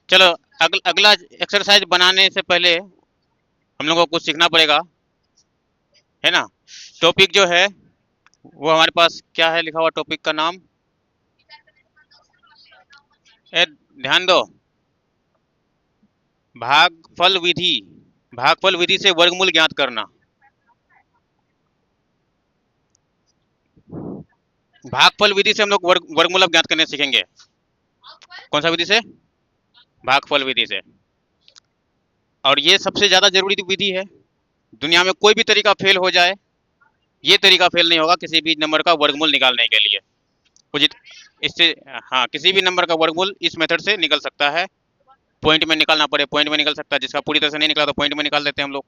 चलो, अगला एक्सरसाइज बनाने से पहले हम लोगों को कुछ सीखना पड़ेगा, है ना। टॉपिक जो है वो हमारे पास क्या है, लिखा हुआ टॉपिक का नाम। ए, ध्यान दो। भागफल विधि। भागफल विधि से वर्गमूल ज्ञात करना। भागफल विधि से हम लोग वर्गमूल अब ज्ञात करने सीखेंगे। कौन सा विधि से? भागफल विधि से। और ये सबसे ज्यादा जरूरी विधि है। दुनिया में कोई भी तरीका फेल हो जाए, ये तरीका फेल नहीं होगा किसी भी नंबर का वर्गमूल निकालने के लिए। कुछ इससे, हाँ, किसी भी नंबर का वर्गमूल इस मेथड से निकल सकता है। पॉइंट में निकालना पड़े पॉइंट में निकल सकता है, जिसका पूरी तरह से नहीं निकला तो पॉइंट में निकाल देते हैं हम लोग।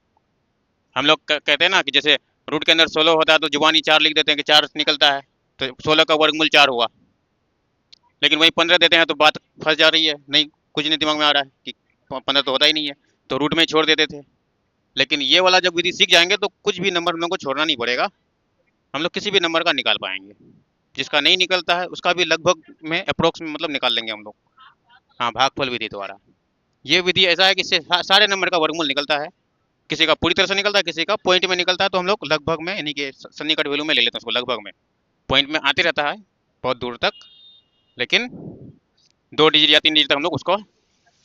हम लोग कहते हैं ना कि जैसे रूट के अंदर 16 होता है तो जुबानी 4 लिख देते हैं कि 4 निकलता है, तो 16 का वर्गमूल 4 हुआ। लेकिन वही 15 देते हैं तो बात फंस जा रही है, नहीं कुछ नहीं दिमाग में आ रहा है कि 15 तो होता ही नहीं है, तो रूट में छोड़ देते थे। लेकिन ये वाला जब विधि सीख जाएंगे तो कुछ भी नंबर हम लोग को छोड़ना नहीं पड़ेगा, हम लोग किसी भी नंबर का निकाल पाएंगे। जिसका नहीं निकलता है उसका भी लगभग में अप्रोक्स में मतलब निकाल लेंगे हम लोग। हाँ, भागफल विधि द्वारा। ये विधि ऐसा है कि इससे सारे नंबर का वर्गमूल निकलता है। किसी का पूरी तरह से निकलता है, किसी का पॉइंट में निकलता है, तो हम लोग लगभग में यानी कि सन्निकट वैल्यू में ले लेते हैं उसको। लगभग में पॉइंट में आते रहता है बहुत दूर तक, लेकिन 2 डिजिट या 3 डिजिट तक हम लोग उसको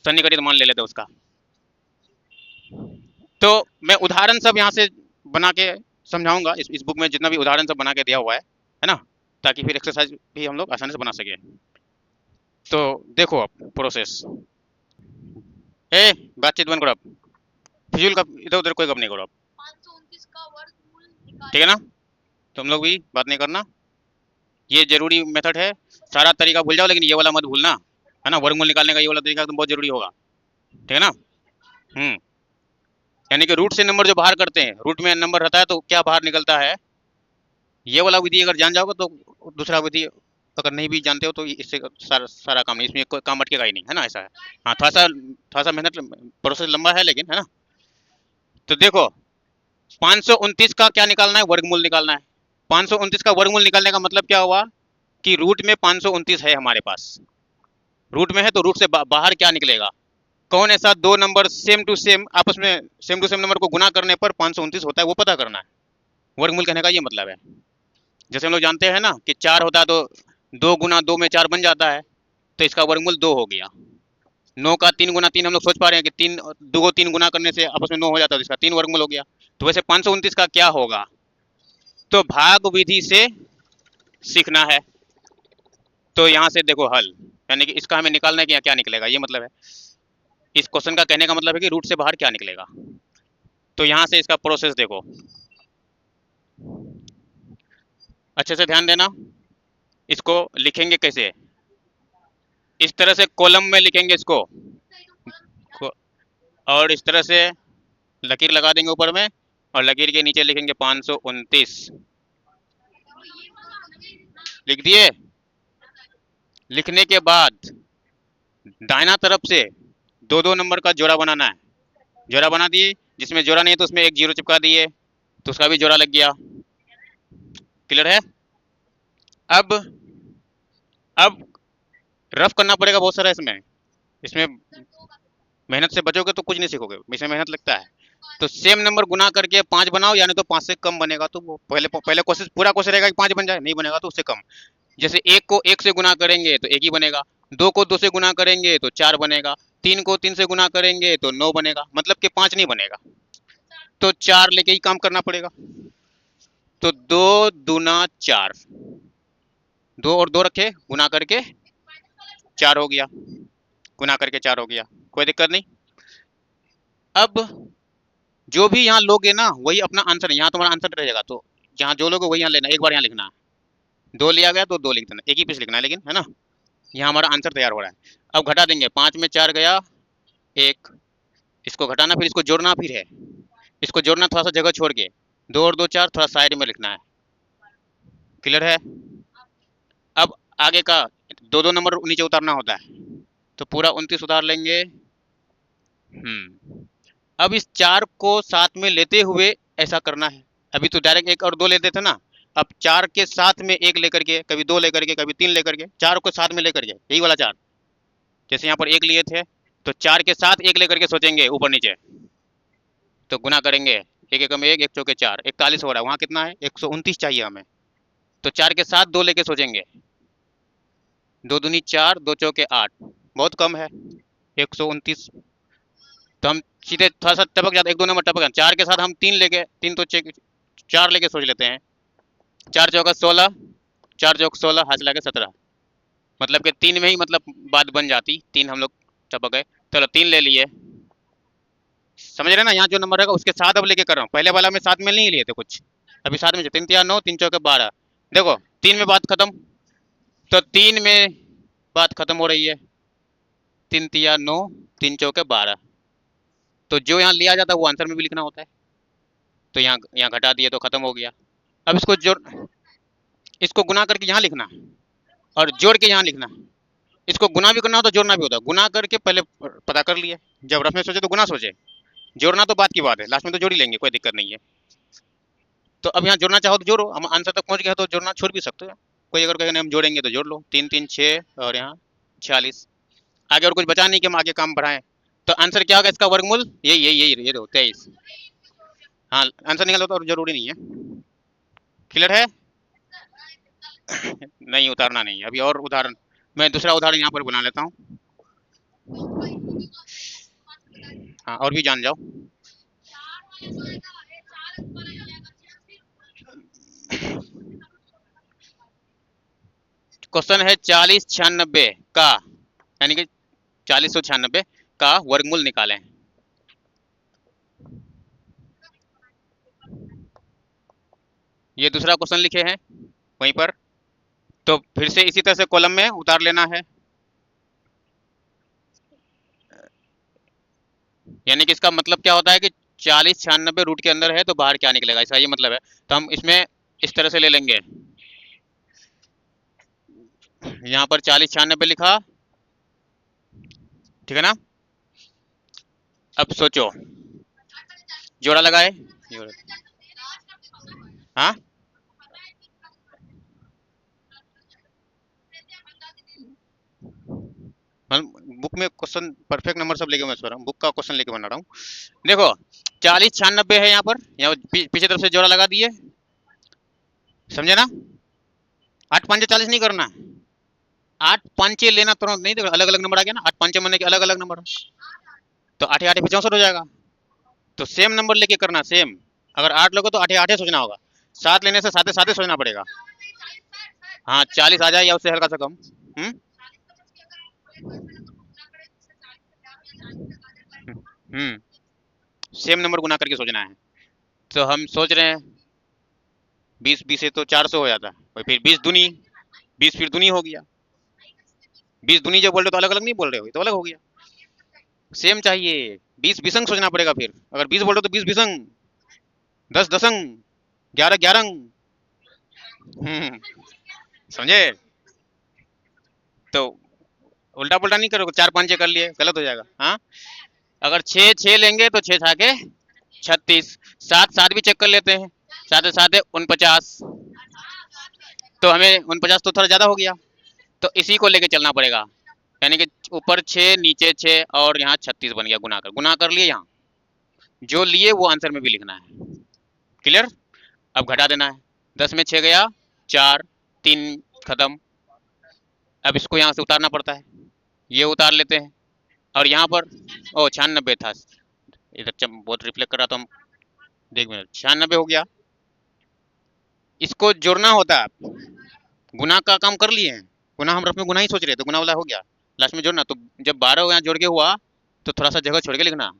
सन्निकटित मान ले लेते हैं उसका। तो मैं उदाहरण सब यहाँ से बना के समझाऊंगा, इस बुक में जितना भी उदाहरण सब बना के दिया हुआ है ना, ताकि फिर एक्सरसाइज भी हम लोग आसानी से बना सके। तो देखो अब प्रोसेस। ए, बातचीत बंद करो अब, फिजूल का इधर उधर कोई गप नहीं करो अब, ठीक है ना। तुम लोग भी बात नहीं करना, ये जरूरी मेथड है। सारा तरीका भूल जाओ लेकिन ये वाला मत भूलना, है ना। वर्गमूल निकालने का ये वाला तरीका एकदम बहुत जरूरी होगा, ठीक है ना। हम्म। यानी कि रूट से नंबर जो बाहर करते हैं, रूट में नंबर रहता है तो क्या बाहर निकलता है, ये वाला विधि अगर जान जाओगे तो दूसरा विधि अगर नहीं भी जानते हो तो इससे सारा सारा काम नहीं, इसमें कोई काम अटकेगा ही नहीं, है ना। ऐसा है। हाँ, थोड़ा सा मेहनत, प्रोसेस लंबा है लेकिन, है ना। तो देखो, 529 का क्या निकालना है, वर्गमूल निकालना है। 529 का वर्गमूल निकालने का मतलब क्या हुआ कि रूट में 529 है हमारे पास। रूट में है तो रूट से बाहर क्या निकलेगा, कौन ऐसा दो नंबर सेम टू सेम आपस में सेम टू सेम नंबर को गुना करने पर 529 होता है, वो पता करना है। वर्गमूल कहने का ये मतलब है। जैसे हम लोग जानते हैं ना कि 4 होता है तो 2 गुना 2 में 4 बन जाता है, तो इसका वर्गमूल 2 हो गया। 9 का 3 गुना 3 हम लोग सोच पा रहे हैं कि 3 गुना करने से आपस में 9 हो जाता है, तो इसका 3 वर्गमूल हो गया। तो वैसे 529 का क्या होगा, तो भाग विधि से सीखना है। तो यहाँ से देखो हल, यानी कि इसका हमें निकालना है कि क्या निकलेगा, ये मतलब है। इस क्वेश्चन का कहने का मतलब है कि रूट से बाहर क्या निकलेगा। तो यहाँ से इसका प्रोसेस देखो, अच्छे से ध्यान देना। इसको लिखेंगे कैसे, इस तरह से कॉलम में लिखेंगे इसको, और इस तरह से लकीर लगा देंगे ऊपर में, और लकीर के नीचे लिखेंगे 529। लिख दिए। लिखने के बाद दाहिना तरफ से दो दो नंबर का जोड़ा बनाना है। जोड़ा बना दिए, जिसमें जोड़ा नहीं है तो उसमें एक जीरो चिपका दिए, तो उसका भी जोड़ा लग गया। क्लियर है। अब अब रफ करना पड़ेगा बहुत सारा इसमें। इसमें मेहनत से बचोगे तो कुछ नहीं सीखोगे, इसमें मेहनत लगता है। तो सेम नंबर गुना करके 5 बनाओ, यानी तो 5 से कम बनेगा तो वो पहले पहले कोशिश, पूरा कोशिश रहेगा कि 5 बन जाए, नहीं बनेगा तो उससे कम। जैसे 1 को 1 से गुना करेंगे तो 1 ही बनेगा, 2 को 2 से गुना करेंगे तो 4 बनेगा, 3 को 3 से गुना करेंगे तो 9 बनेगा, मतलब कि 5 नहीं बनेगा। तो 4 लेके ही काम करना पड़ेगा। तो 2 दूना 4, 2 और 2 रखे, गुना करके 4 हो गया, गुना करके 4 हो गया, कोई दिक्कत नहीं। अब जो भी यहाँ लोगे ना वही अपना आंसर है, यहाँ तुम्हारा आंसर रहेगा, तो जहाँ जो लोगे वही यहाँ लेना, एक बार यहाँ लिखना है। 2 लिया गया तो 2 लिख देना, एक ही पीस लिखना है लेकिन, है ना। यहाँ हमारा आंसर तैयार हो रहा है। अब घटा देंगे, 5 में 4 गया 1, इसको घटाना फिर इसको जोड़ना फिर है, इसको जोड़ना थोड़ा सा जगह छोड़ के, 2 और 2 4 थोड़ा साइड में लिखना है। क्लियर है। अब आगे का दो दो नंबर नीचे उतारना होता है, तो पूरा 29 उतार लेंगे। अब इस 4 को साथ में लेते हुए ऐसा करना है। अभी तो डायरेक्ट 1 और 2 लेते थे ना, अब 4 के साथ में 1 लेकर के, कभी 2 लेकर के, कभी 3 लेकर के, 4 को साथ में लेकर के, यही वाला 4। जैसे यहाँ पर 1 लिए थे तो 4 के साथ एक लेकर के सोचेंगे ऊपर नीचे, तो गुना करेंगे, एक एक में एक चौके 4, 41 हो रहा है, वहाँ कितना है 129 चाहिए हमें, तो 4 के साथ 2 लेके सोचेंगे, 2 दूनी 4, 2 चौके 8, बहुत कम है 129। तो हम सीधे थोड़ा सा टपक जाते, एक दो नंबर टपक, 4 के साथ हम 3 लेके, 3 तो 4 लेके सोच लेते हैं, 4 चौका 16, 4 चौक 16, हाथ लगा 17, मतलब कि 3 में ही मतलब बात बन जाती, 3 हम लोग टपक गए, चलो 3 ले लिए, समझ रहे ना, यहाँ जो नंबर रहेगा उसके साथ अब लेके कर रहा हूँ, पहले वाला में साथ में नहीं लिए थे कुछ, अभी साथ में 3 3 9, 3 चौके 12, देखो 3 में बात खत्म, तो 3 में बात खत्म हो रही है, 3 3 9, 3 चौके 12, तो जो यहाँ लिया जाता है वो आंसर में भी लिखना होता है, तो यहाँ यहाँ घटा दिए तो खत्म हो गया। अब इसको जोड़, इसको गुना करके यहाँ लिखना और जोड़ के यहाँ लिखना, इसको गुना भी करना हो तो जोड़ना भी होता है, गुना करके पहले पता कर लिए, जब रफ में सोचे तो गुना सोचे, जोड़ना तो बात की बात है, लास्ट में तो जोड़ ही लेंगे, कोई दिक्कत नहीं है। तो अब यहाँ जोड़ना चाहो तो जोड़ो, हम आंसर तक पहुंच गया तो जोड़ना छोड़ भी सकते हो, कोई अगर कहे हम जोड़ेंगे तो जोड़ लो, 3 3 6 और यहाँ 46, आगे और कुछ बचा नहीं कि हम आगे काम बढ़ाएं, तो आंसर क्या होगा इसका वर्गमूल, यही यही यही ये 23। हाँ आंसर निकालो तो जरूरी नहीं है, क्लियर है। नहीं उतारना नहीं है, अभी और उदाहरण, मैं दूसरा उदाहरण यहाँ पर बना लेता हूँ, हाँ और भी जान जाओ। क्वेश्चन है 4096 का, यानी कि 4096 का वर्गमूल निकालें। ये दूसरा क्वेश्चन लिखे हैं वहीं पर, तो फिर से इसी तरह से कॉलम में उतार लेना है, यानी कि इसका मतलब क्या होता है कि 4096 रूट के अंदर है तो बाहर क्या निकलेगा, इसका ये मतलब है, तो हम इसमें इस तरह से ले लेंगे, यहाँ पर 4096 लिखा, ठीक है ना। अब सोचो, जोड़ा लगाए, हाँ बुक में क्वेश्चन परफेक्ट नंबर सब लेके मैं सो रहा हूँ, बुक का क्वेश्चन लेके बना रहा हूँ, देखो 4096 है यहाँ पर, यहाँ पीछे तरफ से जोड़ा लगा दिए, समझे ना, 8 5 40 नहीं करना, 8 5 लेना तुरंत नहीं, देखो अलग अलग नंबर आ गया ना, 8 5 बनने के अलग अलग नंबर, तो 8 8 64 हो जाएगा, तो सेम नंबर लेके करना, सेम, अगर 8 लोगे तो 8 8 सोचना होगा, 7 लेने से साथे साथे सोचना पड़ेगा, हाँ 40 आ जाए या उससे हल्का सा कम, हम्म हम्म सेम नंबर गुना करके सोचना है, तो हम सोच रहे हैं 20 20 से तो 400 हो जाता है, और फिर 20 दूनी, 20 फिर दूनी हो गया, 20 दूनी जब बोल रहे हो तो अलग अलग नहीं बोल रहे हो, तो अलग हो गया, सेम चाहिए, 20 बिसंग सोचना पड़ेगा, फिर अगर 20 बोल रहे हो तो 20 बिसंग, 10 दसंग, 11 ग्यारंग, समझे, तो उल्टा पुल्टा नहीं करोगे, 4 5 कर लिए गलत हो जाएगा, हाँ अगर 6 6 लेंगे तो 6 छाके 36, 7 7 भी चेक कर लेते हैं, 7 7 49, तो हमें 49 तो थोड़ा ज्यादा हो गया, तो इसी को लेके चलना पड़ेगा, यानी कि ऊपर 6 नीचे 6 और यहाँ 36 बन गया, गुना कर लिए, यहाँ जो लिए वो आंसर में भी लिखना है, क्लियर। अब घटा देना है, 10 में 6 गया 4, 3 खत्म, अब इसको यहाँ से उतारना पड़ता है, ये उतार लेते हैं, और यहाँ पर ओ 96 था, इधर बहुत रिफ्लेक्ट कर रहा था, हम देख मिनट 96 हो गया, इसको जोड़ना होता है, गुना का काम कर लिए हैं, गुना हम रफ में गुना ही सोच रहे थे, गुना वाला हो गया, लास्ट में जोड़ना, तो जब 12 यहाँ जोड़ के हुआ तो थोड़ा सा जगह छोड़ के लिखना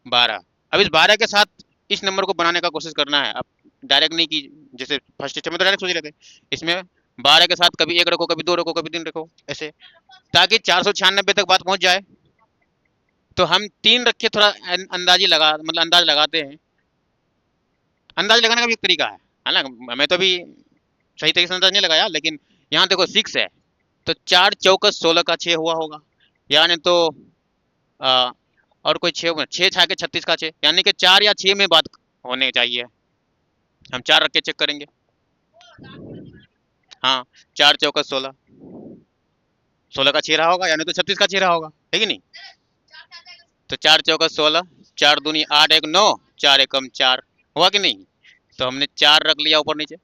12, अब इस 12 के साथ इस नंबर को बनाने का कोशिश करना है, अब डायरेक्ट नहीं कि जैसे फर्स्ट स्टेप में तो डायरेक्ट सोच रहे थे, इसमें 12 के साथ कभी एक रखो, कभी दो रखो, कभी तीन रखो, ऐसे, ताकि 496 तक बात पहुंच जाए, तो हम 3 रखे, थोड़ा अंदाजी लगा, मतलब अंदाज लगाते हैं, अंदाज लगाने का भी एक तरीका है, हालांकि मैं तो अभी सही तरीके से अंदाज नहीं लगाया, लेकिन यहाँ देखो 6 है, तो 4 चौकस 16 का 6 हुआ होगा, यानी तो आ, और कोई 6 6 छा के 36 का 6, यानी कि 4 या 6 में बात होने चाहिए, हम 4 रख के चेक करेंगे, हाँ 4 चौकस 16, 16 का 6 रहा होगा, यानी तो 36 का 6 रहा होगा, है कि नहीं? तो 4 चौका 16, 4 दूनी 8, 1 9, 4 एकम 4, हुआ कि नहीं? तो हमने 4 रख लिया ऊपर नीचे,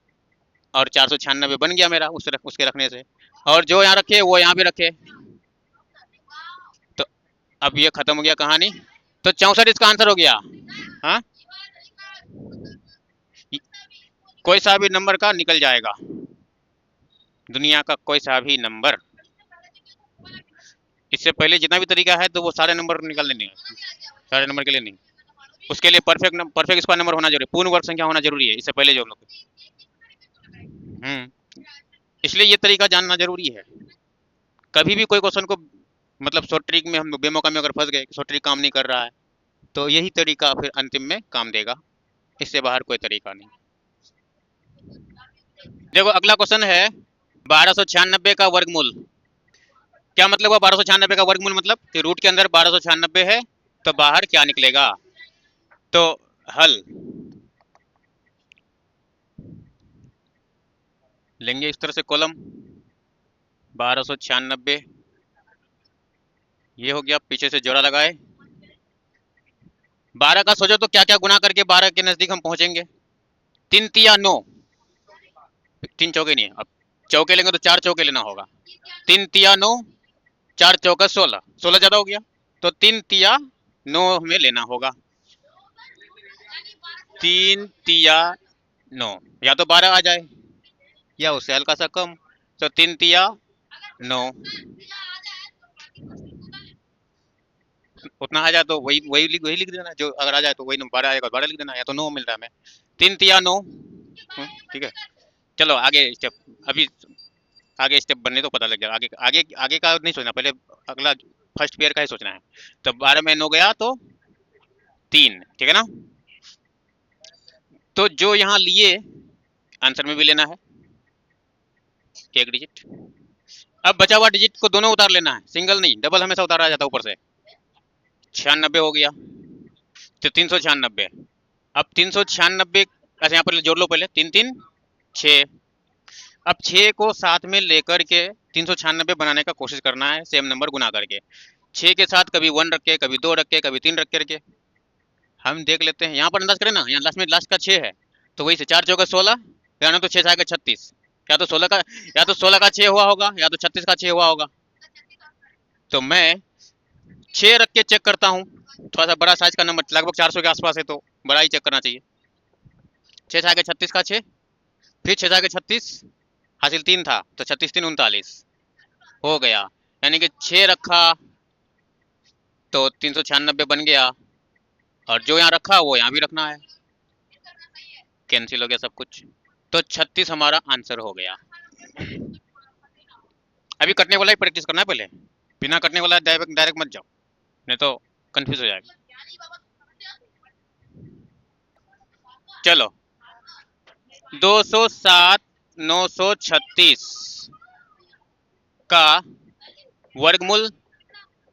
और 496 बन गया मेरा उसके रखने से। और जो यहाँ रखे वो यहाँ भी रखे, तो अब ये खत्म हो गया कहानी। तो 64 इसका आंसर हो गया। हाँ, कोई सा भी नंबर का निकल जाएगा, दुनिया का कोई सा भी नंबर। इससे पहले जितना भी तरीका है तो वो सारे नंबर निकालने नहीं है, सारे नंबर के लिए नहीं। उसके लिए परफेक्ट स्क्वायर नंबर होना जरूरी, पूर्ण वर्ग संख्या होना जरूरी है, इससे पहले जो हम लोग। इसलिए ये तरीका जानना जरूरी है। कभी भी कोई क्वेश्चन को, मतलब शॉर्ट ट्रिक में हम बेमौका में अगर फंस गए, शॉर्ट ट्रिक काम नहीं कर रहा है, तो यही तरीका फिर अंतिम में काम देगा, इससे बाहर कोई तरीका नहीं। देखो अगला क्वेश्चन है 1296 का वर्गमूल। क्या मतलब हुआ 1296 का वर्गमूल? मतलब कि रूट के अंदर 1296 है तो बाहर क्या निकलेगा? तो हल लेंगे इस तरह से, कॉलम 1296, ये हो गया, पीछे से जोड़ा लगाए। 12 का सोचो तो क्या क्या गुना करके 12 के नजदीक हम पहुंचेंगे? 3 तिया 9, 3 चौके नहीं, अब चौके लेंगे तो 4 चौके लेना होगा। 3 तिया 9, 4 चौका 16, 16 ज्यादा हो गया, तो 3 तिया 9 हमें लेना होगा। 3 तिया 9, या तो 12 आ जाए या उससे हल्का सा कम, तो 3 तिया 9, उतना आ जाए तो वही लिख देना, जो अगर आ जाए तो वही 12 आएगा, 12 लिख देना, या तो 9 मिल रहा है हमें। 3 तिया 9, ठीक है। चलो आगे स्टेप, अभी आगे स्टेप बनने तो पता लग जाएगा, आगे आगे आगे का नहीं सोचना, पहले अगला फर्स्ट पेयर का ही सोचना है। तो 12 में 9 गया तो 3, ठीक है ना? तो जो यहाँ लिए आंसर में भी लेना है एक डिजिट। अब बचा हुआ डिजिट को दोनों उतार लेना है, सिंगल नहीं, डबल हमेशा उतारा जाता है ऊपर से। 96 हो गया, तो 396। अब 396, अच्छा यहाँ पर जोड़ लो पहले, 3 3 6। अब 6 को साथ में लेकर के 396 बनाने का कोशिश करना है, सेम नंबर गुना करके। 6 के साथ कभी 1 रख के, कभी 2 रख के, कभी 3 रख करके हम देख लेते हैं। यहाँ पर अंदाज करें ना, यहाँ लास्ट में लास्ट का 6 है, तो वही से 4 चौका 16, या ना तो 6 छः 36, या तो 16 का, या तो 16 का 6 हुआ होगा, या तो 36 का 6 हुआ होगा। तो मैं 6 रख के चेक करता हूँ, थोड़ा सा बड़ा साइज का नंबर, लगभग 400 के आसपास है, तो बड़ा ही चेक करना चाहिए। 6 छः 36 का 6, फिर 6 छः 36, हासिल 3 था, तो 36 3 39 हो गया, यानी कि 6 रखा तो 396 बन गया, और जो यहाँ रखा वो यहाँ भी रखना है, कैंसिल हो गया सब कुछ, तो 36 हमारा आंसर हो गया। अभी कटने वाला ही प्रैक्टिस करना है पहले, बिना कटने वाला डायरेक्ट मत जाओ, नहीं तो कंफ्यूज हो जाएगा। चलो 207 936 का वर्गमूल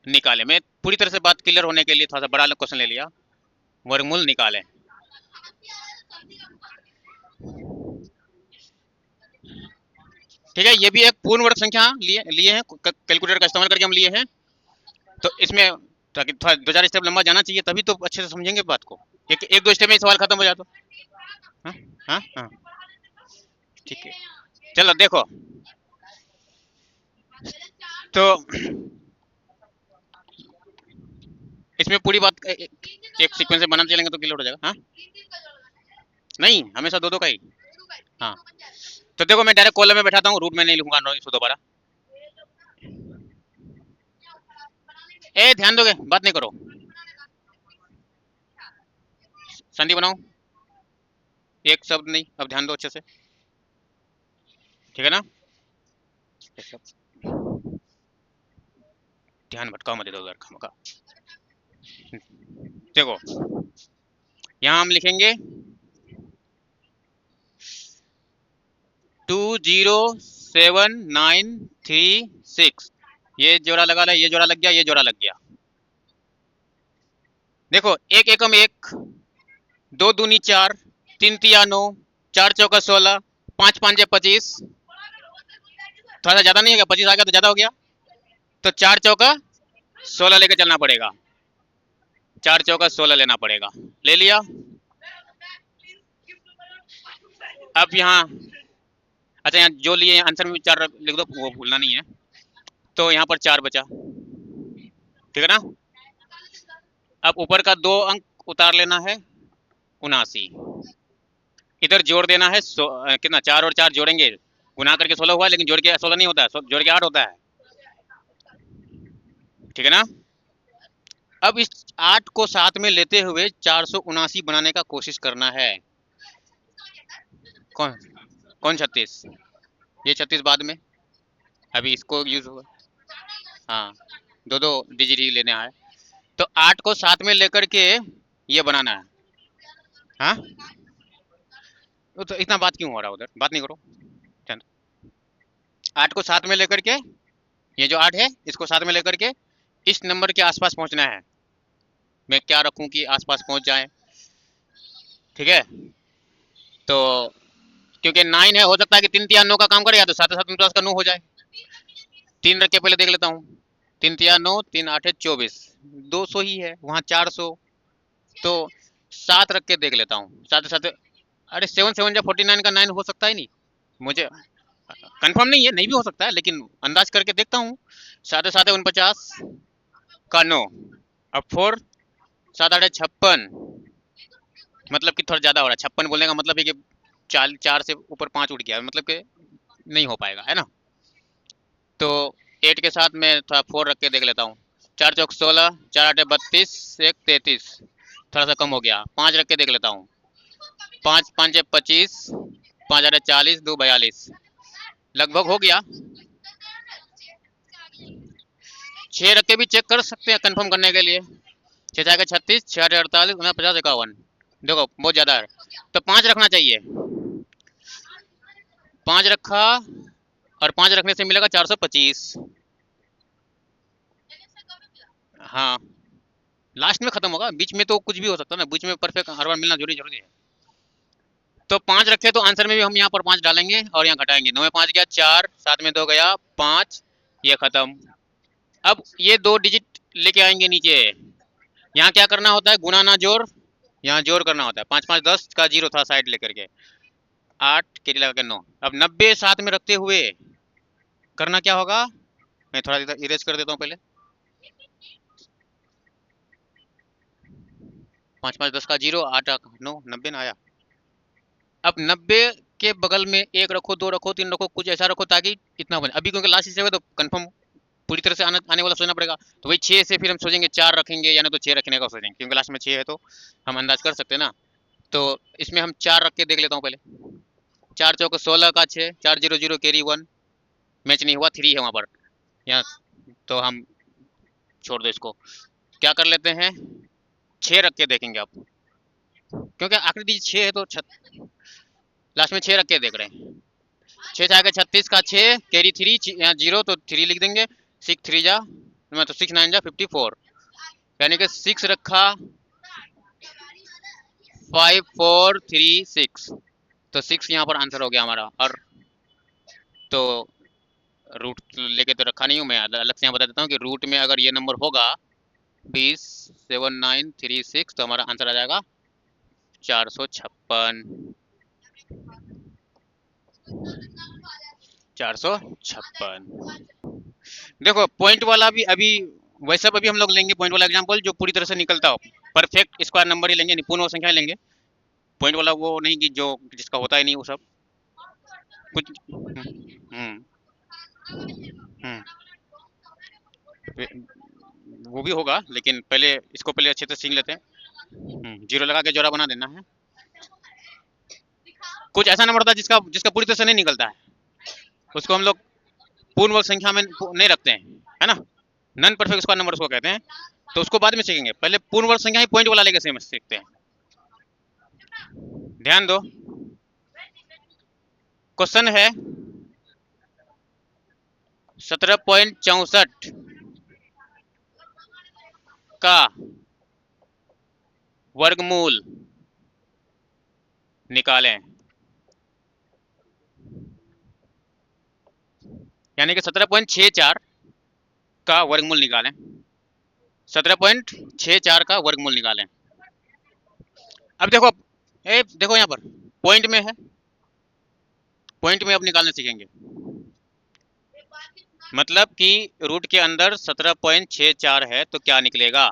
निकाले। मैं पूरी तरह से बात क्लियर होने के लिए थोड़ा सा बड़ा क्वेश्चन ले लिया, वर्गमूल निकाले। ठीक है, ये भी एक पूर्ण वर्ग संख्या लिए लिए हैं, कैलकुलेटर का इस्तेमाल करके हम लिए हैं, तो इसमें ताकि थोड़ा 2 4 स्टेप लंबा जाना चाहिए, तभी तो अच्छे से समझेंगे बात को। एक दो स्टेप में सवाल खत्म हो जाए तो। हाँ हाँ हाँ, ठीक है। चलो देखो, तो इसमें पूरी बात एक सीक्वेंस से बनाते चलेंगे तो क्लियर हो जाएगा। हाँ नहीं, हमेशा दो दो का ही। हाँ, तो देखो मैं डायरेक्ट कॉलम में बैठाता हूँ, रूट में नहीं लिखूंगा 9 दोबारा। ए ध्यान दोगे, बात नहीं करो, संधि बनाओ, एक शब्द नहीं, अब ध्यान दो अच्छे से, ठीक है ना? ध्यान भटकाओ मत इधर उधर खामखा। देखो यहाँ हम लिखेंगे 207936, ये जोड़ा लगा ला, ये जोड़ा लग गया, ये जोड़ा लग गया। देखो एक एकम 1, 2 दूनी 4, 3 तिया 9, 4 चौका 16, 5 5 25, थोड़ा सा ज्यादा नहीं हो गया? 25 आ गया तो ज्यादा हो गया, तो 4 चौका 16 लेके चलना पड़ेगा, 4 चौका 16 लेना पड़ेगा। ले लिया। अब यहाँ, अच्छा यहाँ जो लिए आंसर में भी 4 लिख दो, वो भूलना नहीं है। तो यहाँ पर 4 बचा, ठीक है ना। अब ऊपर का 2 अंक उतार लेना है, 79। इधर जोड़ देना है कितना, 4 और 4 जोड़ेंगे, गुना करके 16 हुआ, लेकिन जोड़ के 16 नहीं होता है, जोड़ के 8 होता है, ठीक है ना। अब इस 8 को साथ में लेते हुए 479 बनाने का कोशिश करना है। कौन कौन 36? ये 36 बाद में, अभी इसको यूज होगा। हाँ, दो दो डिजिट ही लेने आए। तो 8 को साथ में लेकर के ये बनाना है। हाँ, तो इतना बात क्यों हो रहा है, उधर बात नहीं करो। चल, 8 को साथ में लेकर के, ये जो 8 है इसको साथ में लेकर के इस नंबर के आसपास पहुंचना है। मैं क्या रखूं कि आसपास पहुंच जाए, ठीक है। तो क्योंकि 9 है, हो सकता है कि 3 तिया 9 का काम करे, या तो साथ साथ प्लस का 9 हो जाए। 3 रख के पहले देख लेता हूँ। 3 तिया 9, 3 8 24, 200 ही है, वहाँ 400। तो 7 रख के देख लेता हूँ साथ साथ। अरे 7 7 जब 49 का 9 हो सकता है नहीं, मुझे कंफर्म नहीं है, नहीं भी हो सकता है, लेकिन अंदाज करके देखता हूँ। साथ साथ 49 का 9, अब 4 7 8 56, मतलब कि थोड़ा ज्यादा हो रहा है। 56 बोलने का मतलब है कि 4 से ऊपर 5 उठ गया, मतलब कि नहीं हो पाएगा, है ना। तो 8 के साथ मैं थोड़ा 4 रख के देख लेता हूँ। 4 चौक 16, 4 8 32, 1 33, थोड़ा सा कम हो गया। 5 रख के देख लेता हूँ। 5 5 25, 5 8 40, 2 42, लगभग हो गया। 6 रख के भी चेक कर सकते हैं कंफर्म करने के लिए। 6 4 36, 6 8 48, 50 51, देखो बहुत ज्यादा है, तो 5 रखना चाहिए। 5 रखा, और 5 रखने से मिलेगा 425। हाँ, लास्ट में खत्म होगा, बीच में तो कुछ भी हो सकता है ना, बीच में परफेक्ट हर बार मिलना जरूरी जरूरी है। तो 5 रखे, तो आंसर में भी हम यहाँ पर 5 डालेंगे और यहाँ घटाएंगे। 9 में 5 गया 4, 7 में 2 गया 5, ये खत्म। अब ये 2 डिजिट लेके आएंगे नीचे। यहाँ क्या करना होता है, गुना ना जोड़, यहाँ जोड़ करना होता है। 5 5 10 का 0 था साइड लेकर के, 8 के लगा के 9। अब 90 साथ में रखते हुए करना क्या होगा, मैं थोड़ा इधर इरेज कर देता हूँ पहले। 5 5 10 का 0, 8 9, 90 ना आया। अब 90 के बगल में 1 रखो, 2 रखो, 3 रखो, कुछ ऐसा रखो ताकि इतना बने। अभी क्योंकि लास्ट हिस्से में तो कंफर्म पूरी तरह से आने वाला सोचना पड़ेगा, तो वही 6 से फिर हम सोचेंगे 4 रखेंगे, या नहीं तो 6 रखने का सोचेंगे, क्योंकि लास्ट में 6 है तो हम अंदाज कर सकते हैं ना। तो इसमें हम 4 रख के देख लेता हूँ पहले। 4 चौक 16 का 6, 4 0 0 कैरी 1, मैच नहीं हुआ, 3 है वहाँ पर, यहाँ तो हम छोड़ दो इसको। क्या कर लेते हैं, 6 रख के देखेंगे अब, क्योंकि आखिरी डिजिट 6 है तो लास्ट में 6 रख के देख रहे हैं। 6 जाएगा 36 का 6, कैरी 3, यहाँ 0 तो 3 लिख देंगे। 6 3 जा, मतलब 6 9 जा 54, यानी कि 6 रखा, 5 4 3 6, तो 6 यहाँ पर आंसर हो गया हमारा। और तो रूट लेके तो रखा नहीं हूँ मैं, अलग से यहाँ बता देता हूँ कि रूट में अगर ये नंबर होगा 20 7 9 3 6, तो हमारा आंसर आ जाएगा 456, 456। देखो पॉइंट वाला भी अभी, वैसे अभी हम लोग लेंगे पॉइंट वाला एग्जांपल जो पूरी तरह से निकलता हो, परफेक्ट स्क्वायर नंबर ही लेंगे, पूर्ण संख्या लेंगे। पॉइंट वाला वो नहीं कि जो जिसका होता ही नहीं वो सब कुछ। हम्म, वो भी होगा, लेकिन पहले इसको पहले अच्छे से सीख लेते हैं। जीरो लगा के जोड़ा बना देना है। कुछ ऐसा नंबर होता है जिसका जिसका पूरी तरह से नहीं निकलता है, उसको हम लोग पूर्ण वर्ग संख्या में नहीं रखते हैं, है ना। नॉन परफेक्ट स्क्वायर नंबर उसको कहते हैं। तो उसको बाद में सीखेंगे, पहले पूर्ण वर्ग संख्या ही पॉइंट वाला लेके सीखते हैं। ध्यान दो, क्वेश्चन है 17.64 का वर्गमूल निकालें, यानी कि 17.64 का वर्गमूल निकालें। 17.64 का वर्गमूल निकालें। अब देखो, देखो यहाँ पर पॉइंट में है, पॉइंट में अब निकालना सीखेंगे। मतलब कि रूट के अंदर 17.64 है तो क्या निकलेगा।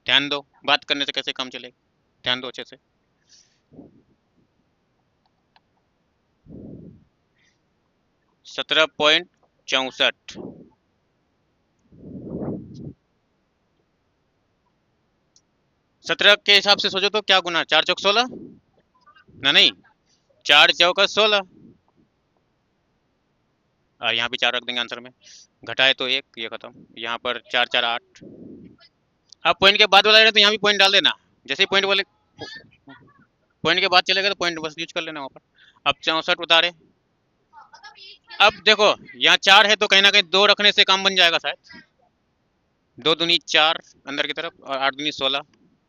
ध्यान दो, बात करने से कैसे काम चलेगा, ध्यान दो अच्छे से। 17.64, 17 के हिसाब से सोचो तो क्या गुना, 4 चौक 16 ना, नहीं 4 चौका 16, और यहाँ भी 4 रख देंगे आंसर में, घटाए तो 1, ये खत्म, यहाँ पर 4 4 8। अब पॉइंट के बाद वाला है तो यहाँ भी पॉइंट डाल देना, जैसे ही पॉइंट वाले पॉइंट के बाद चलेगा तो पॉइंट बस यूज कर लेना वहाँ पर। अब 64 उतारे, अब देखो यहाँ 4 है तो कहीं ना कहीं 2 रखने से काम बन जाएगा शायद। 2 दूनी 4 अंदर की तरफ और 8 दूनी 16,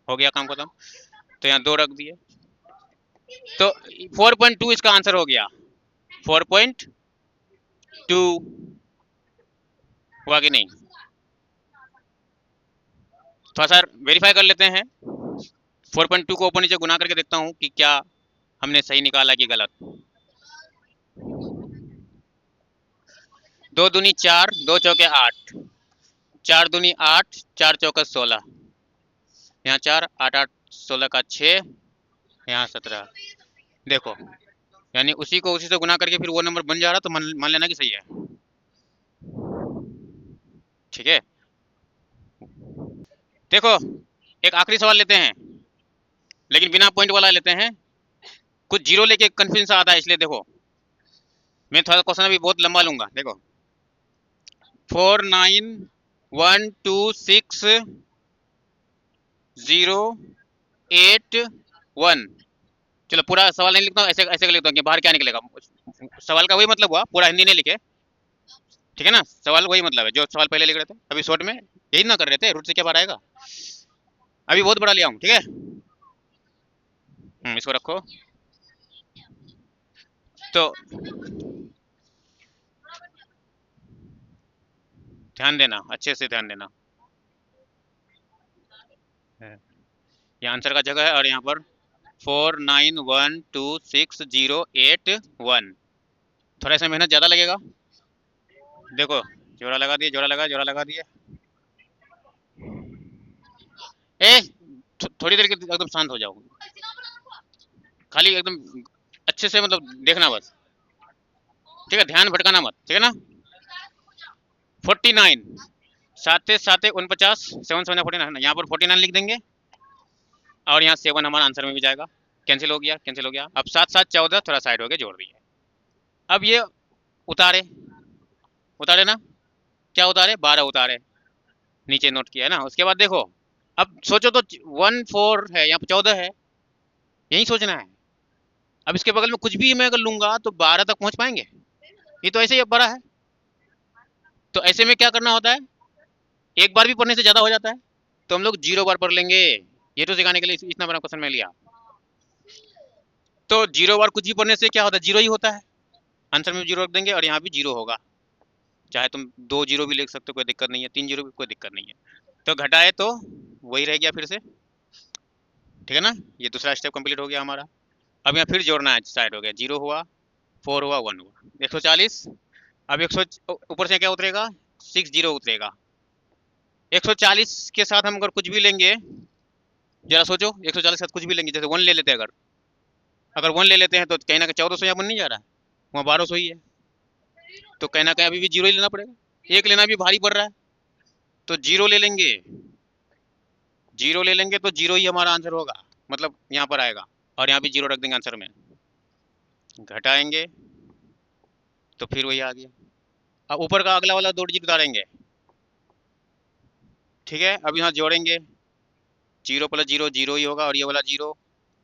हो गया काम खत्म। तो यहाँ 2 रख दिए, तो 4.2 इसका आंसर हो गया। 4.2 हुआ कि नहीं, थोड़ा सा वेरीफाई कर लेते हैं। 4.2 को ऊपर नीचे गुना करके देखता हूँ कि क्या हमने सही निकाला कि गलत। 2 दूनी 4, 2 चौके 8, 4 दूनी 8, 4 चौका 16, यहाँ 4 8 8 16 का 6, यहाँ 17। देखो यानी उसी को उसी से गुना करके फिर वो नंबर बन जा रहा, तो मान लेना कि सही है। ठीक है, देखो एक आखिरी सवाल लेते हैं, लेकिन बिना पॉइंट वाला लेते हैं, कुछ जीरो लेके कंफ्यूजन आता है, इसलिए देखो मैं थोड़ा क्वेश्चन अभी बहुत लंबा लूंगा। देखो 4 9 1 2 6 0 8 1। चलो पूरा सवाल नहीं लिखता हूँ, ऐसे ऐसे लिखता हूँ कि बाहर क्या निकलेगा। सवाल का वही मतलब हुआ, पूरा हिंदी नहीं लिखे, ठीक है ना। सवाल वही मतलब है जो सवाल पहले लिख रहे थे, अभी शॉर्ट में यही ना कर रहे थे, रूट से क्या बाहर आएगा। अभी बहुत बड़ा लिया हूँ, ठीक है। इसको रखो। तो ध्यान देना, अच्छे से ध्यान देना, ये आंसर का जगह है और यहाँ पर 4 9 1 2 6 0 8 1। थोड़ा सा मेहनत ज़्यादा लगेगा। देखो जोड़ा लगा दिए, जोड़ा लगा, जोड़ा लगा दिए। थोड़ी देर के एकदम शांत हो जाओ, खाली एकदम अच्छे से मतलब देखना बस, ठीक है, ध्यान भटकाना मत, ठीक है ना। 49, 7 7 49, 7 7 49, यहाँ पर 49 लिख देंगे और यहाँ 7 हमारा आंसर में भी जाएगा, कैंसिल हो गया, कैंसिल हो गया। अब 7 7 14, थोड़ा साइड हो गया, जोड़ दिए। अब ये उतारे, उतारे ना, क्या उतारे, 12 उतारे, नीचे नोट किया है ना। उसके बाद देखो, अब सोचो तो 1 4 है, यहाँ पर 14 है, यही सोचना है। अब इसके बगल में कुछ भी मैं अगर लूंगा तो 12 तक पहुंच पाएंगे, ये तो ऐसे ही बड़ा है। तो ऐसे में क्या करना होता है, एक बार भी पढ़ने से ज्यादा हो जाता है, तो हम लोग 0 बार पढ़ लेंगे। ये तो सिखाने के लिए इतना बड़ा क्वेश्चन में लिया। तो 0 बार कुछ भी पढ़ने से क्या होता है, 0 ही होता है, आंसर में 0 रख देंगे और यहाँ भी 0 होगा। चाहे तुम 2 0 भी लिख सकते हो, कोई दिक्कत नहीं है, 3 0 भी कोई दिक्कत नहीं है। तो घटाए तो वही रह गया फिर से, ठीक है ना। ये दूसरा स्टेप कंप्लीट हो गया हमारा। अब यहाँ फिर जोड़ना है, साइड हो गया, 0 हुआ, 4 हुआ, 1 हुआ, 140। अब 100 ऊपर से क्या उतरेगा, 60 उतरेगा। 140 के साथ हम अगर कुछ भी लेंगे, जरा सोचो, 140 के साथ कुछ भी लेंगे, जैसे 1 ले लेते हैं, अगर अगर 1 ले लेते हैं तो कहीं ना कहीं 1400 यहाँ बन नहीं जा रहा है, वहाँ 1200 ही है, तो कहीं ना कहीं अभी भी 0 ही लेना पड़ेगा, 1 लेना भी भारी पड़ रहा है। तो 0 ले लेंगे, 0 ले लेंगे तो 0 ही हमारा आंसर होगा, मतलब यहाँ पर आएगा, और यहाँ भी 0 रख देंगे आंसर में। घटाएंगे तो फिर वही आ गया। अब ऊपर का अगला वाला 2 डिजिट उतारेंगे, ठीक है। अब यहाँ जोड़ेंगे, 0 + 0 0 ही होगा, और ये वाला 0,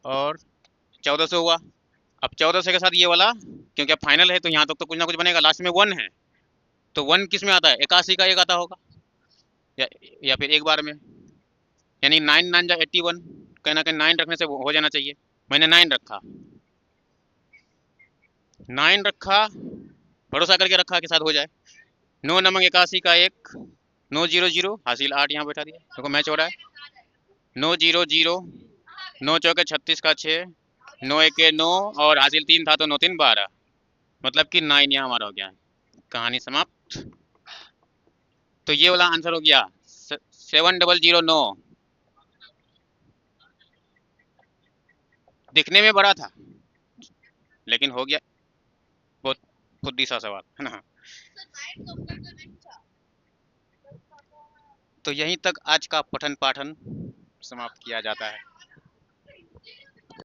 और 1400 हुआ। अब 1400 के साथ ये वाला, क्योंकि अब फाइनल है तो यहाँ तक तो कुछ ना कुछ बनेगा, लास्ट में 1 है, तो 1 किस में आता है, 81 का 1 आता होगा, या फिर एक बार में, यानी 9 9 जा 81, कहीं ना कहीं 9 रखने से हो जाना चाहिए। मैंने 9 रखा, 9 रखा, भरोसा करके रखा के साथ हो जाए। 9 नमक 81 का 1, 900 हासिल 8 यहाँ बैठा दिया, देखो मैच हो रहा है। 900, 9 चौके 36 का 6, 9 एके 9 और हासिल 3 था तो 9 3 12, मतलब कि 9 यहाँ हमारा हो गया। कहानी समाप्त। तो ये वाला आंसर हो गया 7009। दिखने में बड़ा था लेकिन हो गया बहुत खुद्दी सा सवाल है ना। तो यहीं तक आज का पठन पाठन समाप्त किया जाता है।